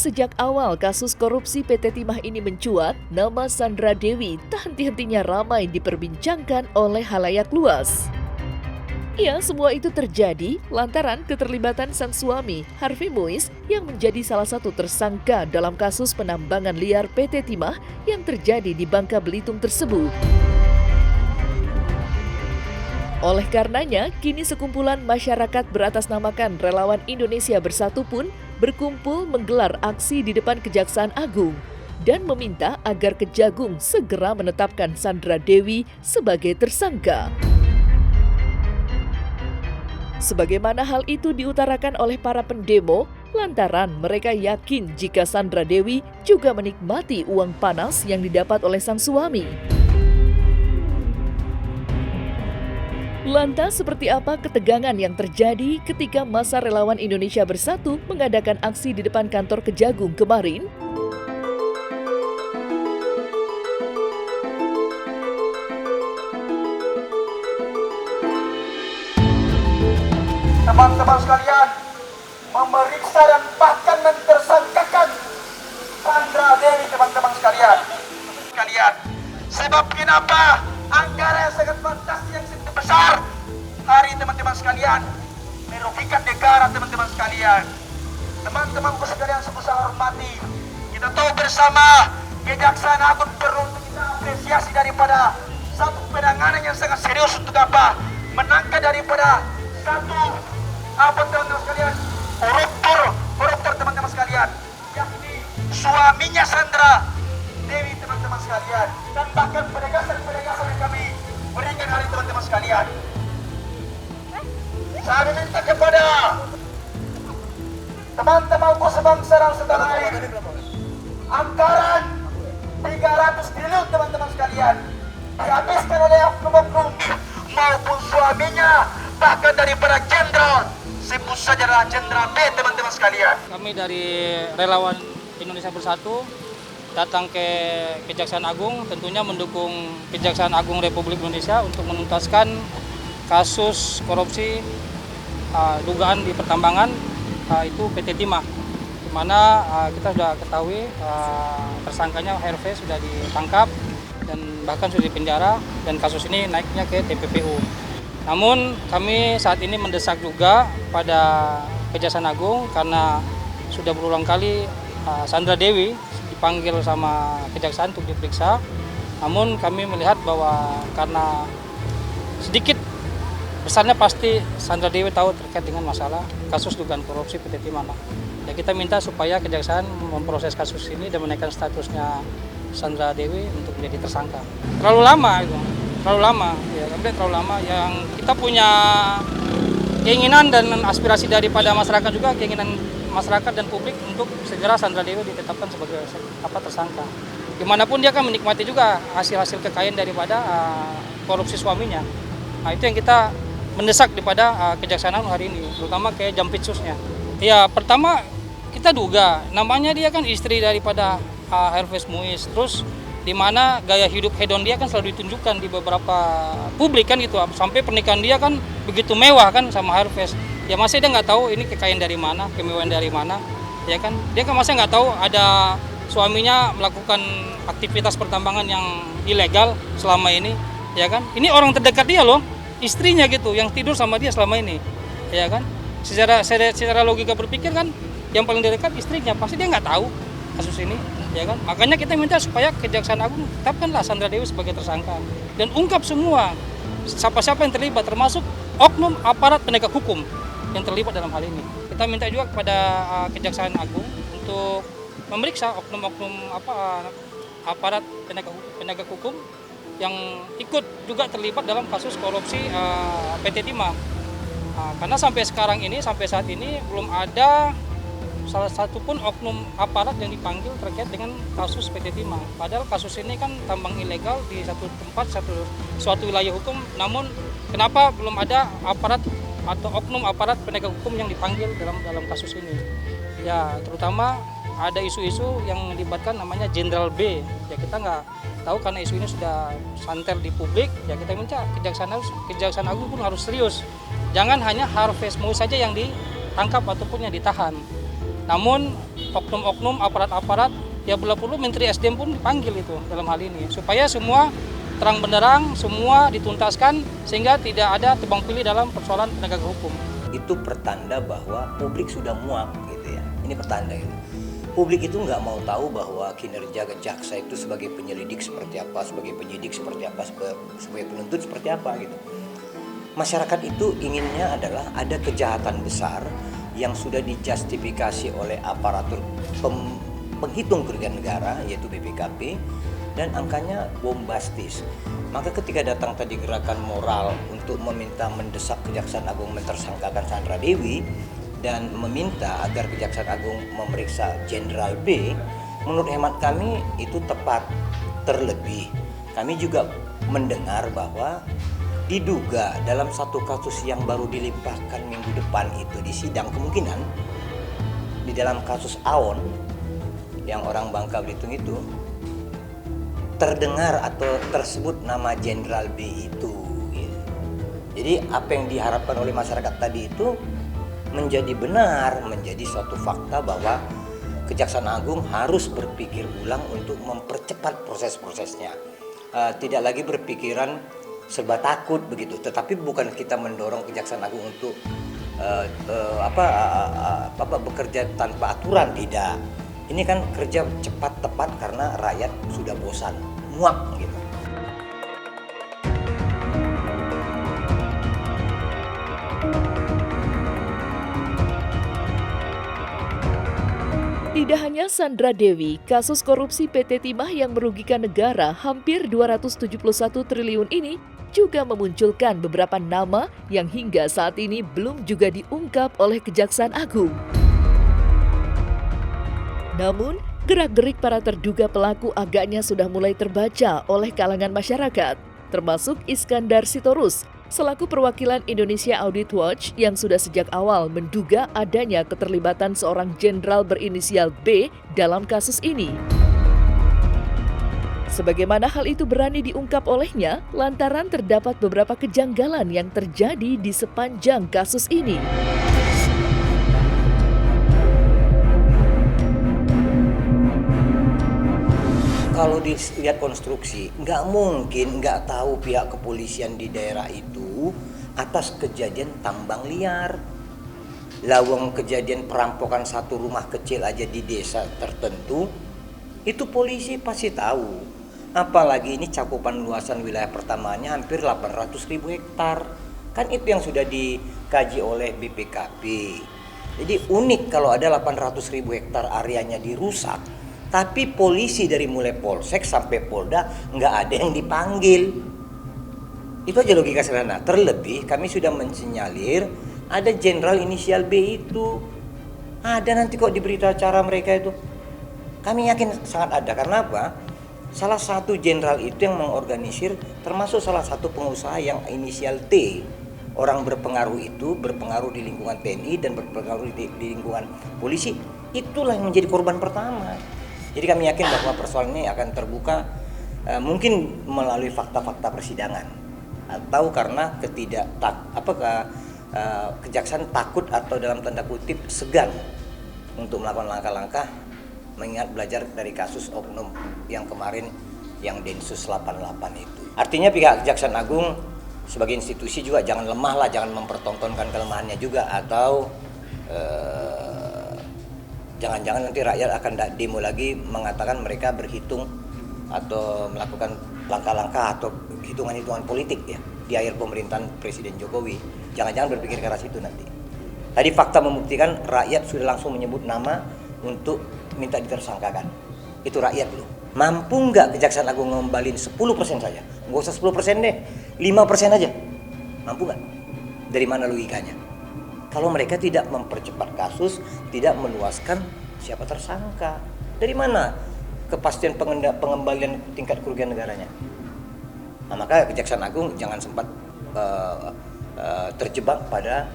sejak awal kasus korupsi PT Timah ini mencuat, nama Sandra Dewi tak henti-hentinya ramai diperbincangkan oleh halayak luas. Ya, semua itu terjadi lantaran keterlibatan sang suami, Harvey Muiz, yang menjadi salah satu tersangka dalam kasus penambangan liar PT Timah yang terjadi di Bangka Belitung tersebut. Oleh karenanya, kini sekumpulan masyarakat beratasnamakan Relawan Indonesia Bersatu pun berkumpul menggelar aksi di depan Kejaksaan Agung dan meminta agar Kejagung segera menetapkan Sandra Dewi sebagai tersangka. Sebagaimana hal itu diutarakan oleh para pendemo, lantaran mereka yakin jika Sandra Dewi juga menikmati uang panas yang didapat oleh sang suami. Lantas seperti apa ketegangan yang terjadi ketika masa Relawan Indonesia Bersatu mengadakan aksi di depan kantor Kejagung kemarin? Teman-teman sekalian, memeriksa dan bahkan mentersangkakan Sandra Dewi, teman-teman sekalian. Sebab kenapa anggaran yang sangat fantasi yang sangat besar hari teman-teman sekalian merugikan negara, teman-teman sekalian. Teman-temanku sekalian sebesar hormati, kita tahu bersama Kejaksaan Agung perlu untuk kita apresiasi daripada satu penanganan yang sangat serius untuk apa? Menangkap daripada satu teman-teman sekalian, koruptor teman-teman sekalian, yakni suaminya Sandra Dewi, teman-teman sekalian, dan bahkan penegasan yang kami berikan hari teman-teman sekalian. Saya minta kepada teman-temanku sebangsa dan setanah air, anggaran 300 triliun teman-teman sekalian dihabiskan oleh oknum-oknum maupun suaminya, bahkan daripada jenderal, sebut saja adalah Jenderal B, teman-teman sekalian. Kami dari Relawan Indonesia Bersatu datang ke Kejaksaan Agung, tentunya mendukung Kejaksaan Agung Republik Indonesia untuk menuntaskan kasus korupsi dugaan di pertambangan itu PT Timah, di mana kita sudah ketahui tersangkanya Herve sudah ditangkap dan bahkan sudah dipenjara, dan kasus ini naiknya ke TPPU. Namun kami saat ini mendesak juga pada Kejaksaan Agung karena sudah berulang kali Sandra Dewi dipanggil sama Kejaksaan untuk diperiksa. Namun kami melihat bahwa karena sedikit besarnya pasti Sandra Dewi tahu terkait dengan masalah kasus dugaan korupsi PT Timah. Ya, kita minta supaya Kejaksaan memproses kasus ini dan menaikkan statusnya Sandra Dewi untuk menjadi tersangka. Terlalu lama itu. Terlalu lama, yang kita punya keinginan dan aspirasi daripada masyarakat juga, keinginan masyarakat dan publik untuk segera Sandra Dewi ditetapkan sebagai tersangka. Dimanapun dia akan menikmati juga hasil-hasil kekayaan daripada korupsi suaminya. Nah, itu yang kita mendesak daripada Kejaksaan Agung hari ini, terutama ke Jampitsusnya. Ya, pertama kita duga namanya dia kan istri daripada Harvey Muiz, terus di mana gaya hidup hedon dia kan selalu ditunjukkan di beberapa publik kan gitu, sampai pernikahan dia kan begitu mewah kan sama Harvey. Ya masih dia nggak tahu ini kekayaan dari mana, kemewahan dari mana, ya kan? Dia kan masih nggak tahu ada suaminya melakukan aktivitas pertambangan yang ilegal selama ini, ya kan? Ini orang terdekat dia loh, istrinya gitu, yang tidur sama dia selama ini, ya kan? Secara logika berpikir kan, yang paling dekat istrinya, pasti dia nggak tahu kasus ini, ya kan? Makanya kita minta supaya Kejaksaan Agung tetapkanlah Sandra Dewi sebagai tersangka dan ungkap semua siapa-siapa yang terlibat, termasuk oknum aparat penegak hukum yang terlibat dalam hal ini. Kita minta juga kepada Kejaksaan Agung untuk memeriksa oknum-oknum aparat penegak hukum yang ikut juga terlibat dalam kasus korupsi PT Timah. Karena sampai saat ini belum ada salah satu pun oknum aparat yang dipanggil terkait dengan kasus PT Timah. Padahal kasus ini kan tambang ilegal di satu tempat, suatu wilayah hukum. Namun kenapa belum ada aparat atau oknum aparat penegak hukum yang dipanggil dalam kasus ini? Ya, terutama ada isu-isu yang melibatkan namanya Jenderal B. Ya, kita nggak tahu karena isu ini sudah santer di publik. Ya, kita minta Kejaksaan Agung pun harus serius. Jangan hanya Harvey Muiz saja yang ditangkap ataupun yang ditahan. Namun oknum-oknum aparat-aparat ya bila perlu Menteri SDM pun dipanggil itu dalam hal ini supaya semua terang benderang, semua dituntaskan sehingga tidak ada tebang pilih dalam persoalan penegakan hukum. Itu pertanda bahwa publik sudah muak gitu ya. Ini pertanda itu. Publik itu nggak mau tahu bahwa kinerja jaksa itu sebagai penyelidik seperti apa, sebagai penyidik seperti apa, sebagai penuntut seperti apa gitu. Masyarakat itu inginnya adalah ada kejahatan besar yang sudah dijustifikasi oleh aparatur penghitung kerugian negara yaitu BPKP dan angkanya bombastis. Maka ketika datang tadi gerakan moral untuk meminta mendesak Kejaksaan Agung mentersangkakan Sandra Dewi dan meminta agar Kejaksaan Agung memeriksa Jenderal B, menurut hemat kami itu tepat. Terlebih kami juga mendengar bahwa diduga dalam satu kasus yang baru dilimpahkan minggu depan itu di sidang, kemungkinan di dalam kasus Aon yang orang Bangka Belitung itu terdengar atau tersebut nama Jenderal B itu. Jadi apa yang diharapkan oleh masyarakat tadi itu menjadi benar, menjadi suatu fakta bahwa Kejaksaan Agung harus berpikir ulang untuk mempercepat proses-prosesnya. Tidak lagi berpikiran serba takut begitu, tetapi bukan kita mendorong Kejaksaan Agung untuk bekerja tanpa aturan, tidak. Ini kan kerja cepat tepat karena rakyat sudah bosan, muak gitu. Tidak hanya Sandra Dewi, kasus korupsi PT Timah yang merugikan negara hampir 271 triliun ini juga memunculkan beberapa nama yang hingga saat ini belum juga diungkap oleh Kejaksaan Agung. Namun, gerak-gerik para terduga pelaku agaknya sudah mulai terbaca oleh kalangan masyarakat, termasuk Iskandar Sitorus, selaku perwakilan Indonesia Audit Watch yang sudah sejak awal menduga adanya keterlibatan seorang jenderal berinisial B dalam kasus ini. Sebagaimana hal itu berani diungkap olehnya lantaran terdapat beberapa kejanggalan yang terjadi di sepanjang kasus ini. Kalau dilihat konstruksi, nggak mungkin nggak tahu pihak kepolisian di daerah itu atas kejadian tambang liar. Lawang kejadian perampokan satu rumah kecil aja di desa tertentu, itu polisi pasti tahu. Apalagi ini cakupan luasan wilayah pertamanya hampir 800.000 hektar. Kan itu yang sudah dikaji oleh BPKP. Jadi unik kalau ada 800.000 hektar areanya dirusak. Tapi polisi dari mulai Polsek sampai Polda nggak ada yang dipanggil. Itu aja logika sederhana. Terlebih kami sudah mensinyalir ada jenderal inisial B itu. Ada nanti kok di berita acara mereka itu. Kami yakin sangat ada. Karena apa? Salah satu jenderal itu yang mengorganisir termasuk salah satu pengusaha yang inisial T. Orang berpengaruh itu berpengaruh di lingkungan TNI dan berpengaruh di lingkungan polisi. Itulah yang menjadi korban pertama. Jadi kami yakin bahwa persoalan ini akan terbuka mungkin melalui fakta-fakta persidangan atau karena kejaksaan takut atau dalam tanda kutip segan untuk melakukan langkah-langkah mengingat belajar dari kasus oknum yang kemarin yang Densus 88 itu. Artinya pihak Kejaksaan Agung sebagai institusi juga jangan lemah lah, jangan mempertontonkan kelemahannya juga atau jangan-jangan nanti rakyat akan demo lagi mengatakan mereka berhitung atau melakukan langkah-langkah atau hitungan-hitungan politik ya di akhir pemerintahan Presiden Jokowi. Jangan-jangan berpikir ke arah situ nanti. Tadi fakta membuktikan rakyat sudah langsung menyebut nama untuk minta ditersangkakan. Itu rakyat loh. Mampu nggak Kejaksaan Agung ngembalin 10% saja? Nggak usah 10% deh, 5% aja. Mampu nggak? Dari mana logikanya? Kalau mereka tidak mempercepat kasus, tidak meluaskan siapa tersangka. Dari mana kepastian pengembalian tingkat kerugian negaranya? Nah, maka Kejaksaan Agung jangan sempat terjebak pada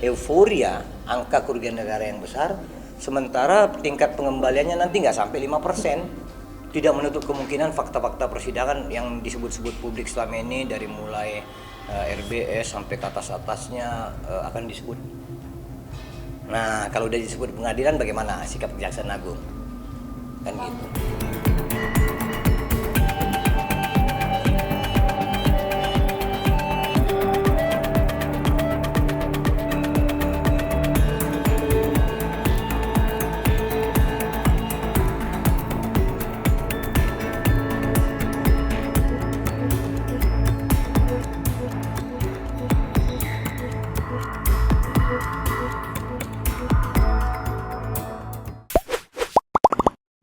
euforia angka kerugian negara yang besar, sementara tingkat pengembaliannya nanti nggak sampai 5%. Tidak menutup kemungkinan fakta-fakta persidangan yang disebut-sebut publik selama ini dari mulai RBS sampai ke atas-atasnya akan disebut. Nah, kalau udah disebut pengadilan bagaimana sikap Kejaksaan Agung? Kan gitu.